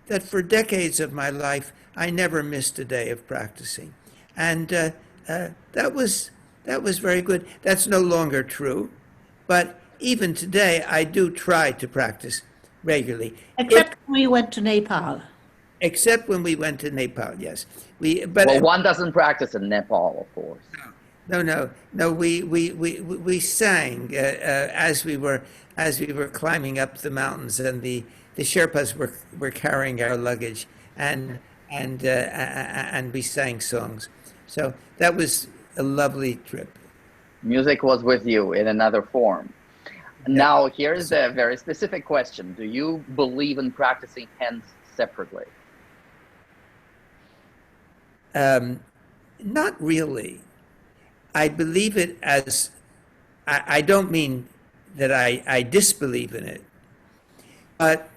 that for decades of my life, I never missed a day of practicing, and that was very good. That's no longer true, but even today, I do try to practice regularly. Except when we went to Nepal. Except when we went to Nepal, yes. Well, one doesn't practice in Nepal, of course. No. We sang as we were climbing up the mountains, and the Sherpas were carrying our luggage, and we sang songs. So that was a lovely trip. Music was with you in another form. Now, here's a very specific question. Do you believe in practicing hands separately? Not really. I believe it as, I don't mean that I disbelieve in it, but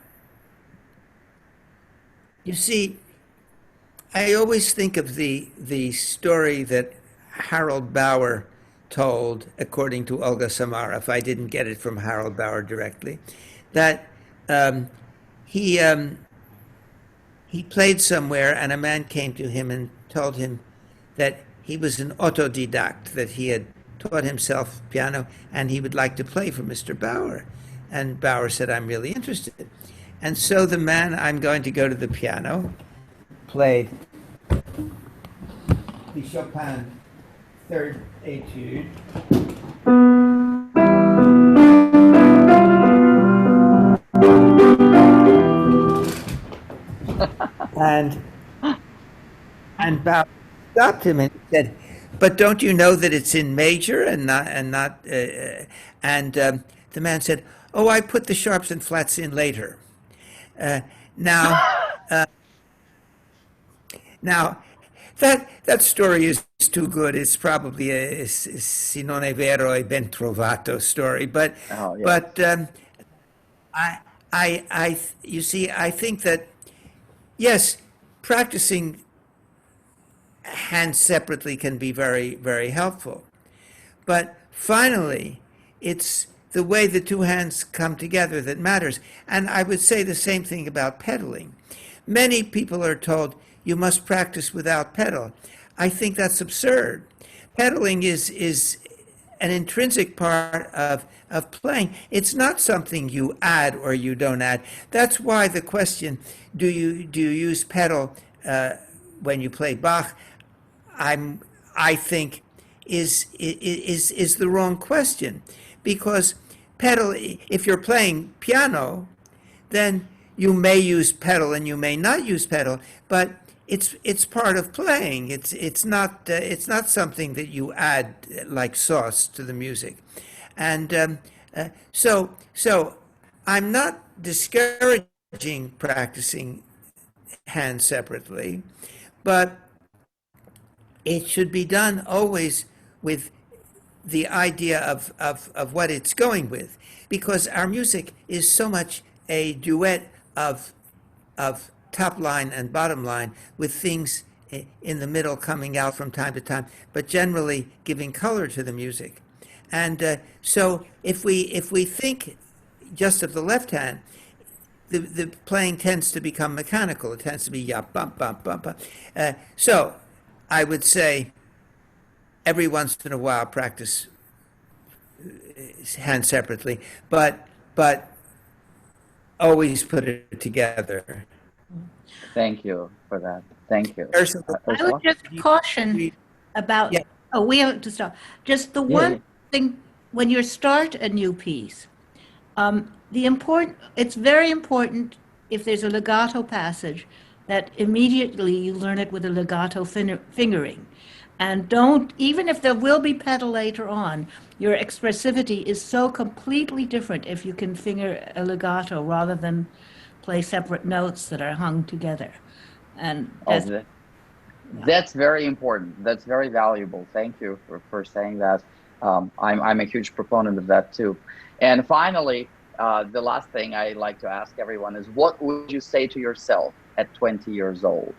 you see, I always think of the story that Harold Bauer told, according to Olga Samarov. I didn't get it from Harold Bauer directly, that he played somewhere and a man came to him and told him that he was an autodidact, that he had taught himself piano and he would like to play for Mr. Bauer. And Bauer said, I'm really interested. And so the man, I'm going to go to the piano, played the Chopin Third Etude. And Bauer stopped him and said, "But don't you know that it's in major and not?" The man said, "Oh, I put the sharps and flats in later." Now, now, that story is too good. It's probably a "si non è vero è ben trovato" story, but Oh, yeah. you see, I think that yes, practicing hands separately can be very, very helpful. But finally, it's the way the two hands come together that matters. And I would say the same thing about pedaling. Many people are told you must practice without pedal. I think that's absurd. Pedaling is an intrinsic part of playing. It's not something you add or you don't add. That's why the question, do you use pedal when you play Bach, I think is the wrong question, because pedal, if you're playing piano, then you may use pedal and you may not use pedal, but it's part of playing. It's not something that you add like sauce to the music, and so I'm not discouraging practicing hands separately, but it should be done always with the idea of what it's going with, because our music is so much a duet of top line and bottom line, with things in the middle coming out from time to time, but generally giving color to the music. And so if we think just of the left hand, the playing tends to become mechanical. It tends to be yap, bump, bump, bump, bump. So I would say every once in a while practice hands separately, but always put it together. Thank you for that. Thank you. Ursula? I would just caution about, Yeah. oh, we have to stop. Just the Yeah, one yeah. thing, when you start a new piece, it's very important, if there's a legato passage, that immediately you learn it with a legato fingering. And don't, even if there will be pedal later on, your expressivity is so completely different if you can finger a legato rather than play separate notes that are hung together. And That's very important. That's very valuable. Thank you for saying that. I'm a huge proponent of that too. And finally, the last thing I like to ask everyone is, what would you say to yourself at 20 years old?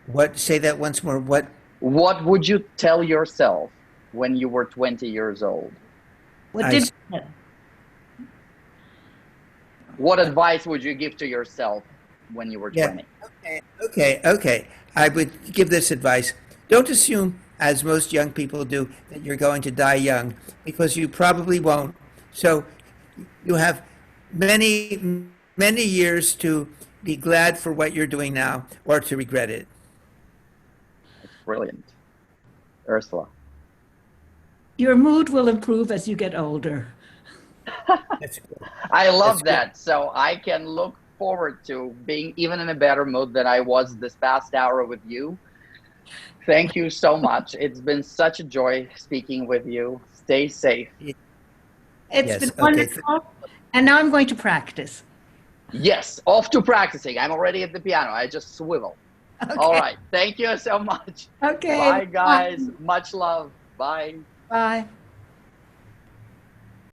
What? Say that once more. What would you tell yourself when you were 20 years old? What advice would you give to yourself when you were 20? Okay. I would give this advice. Don't assume, as most young people do, that you're going to die young, because you probably won't. So you have many, many years to be glad for what you're doing now, or to regret it. It's brilliant. Ursula. your mood will improve as you get older. That's good. I love That's that. So I can look forward to being even in a better mood than I was this past hour with you. Thank you so much. It's been such a joy speaking with you. Stay safe. It's been wonderful. And now I'm going to practice. Yes, off to practicing. I'm already at the piano. I just swivel. Okay. All right. Thank you so much. Okay. Bye, guys. Much love. Bye. Bye.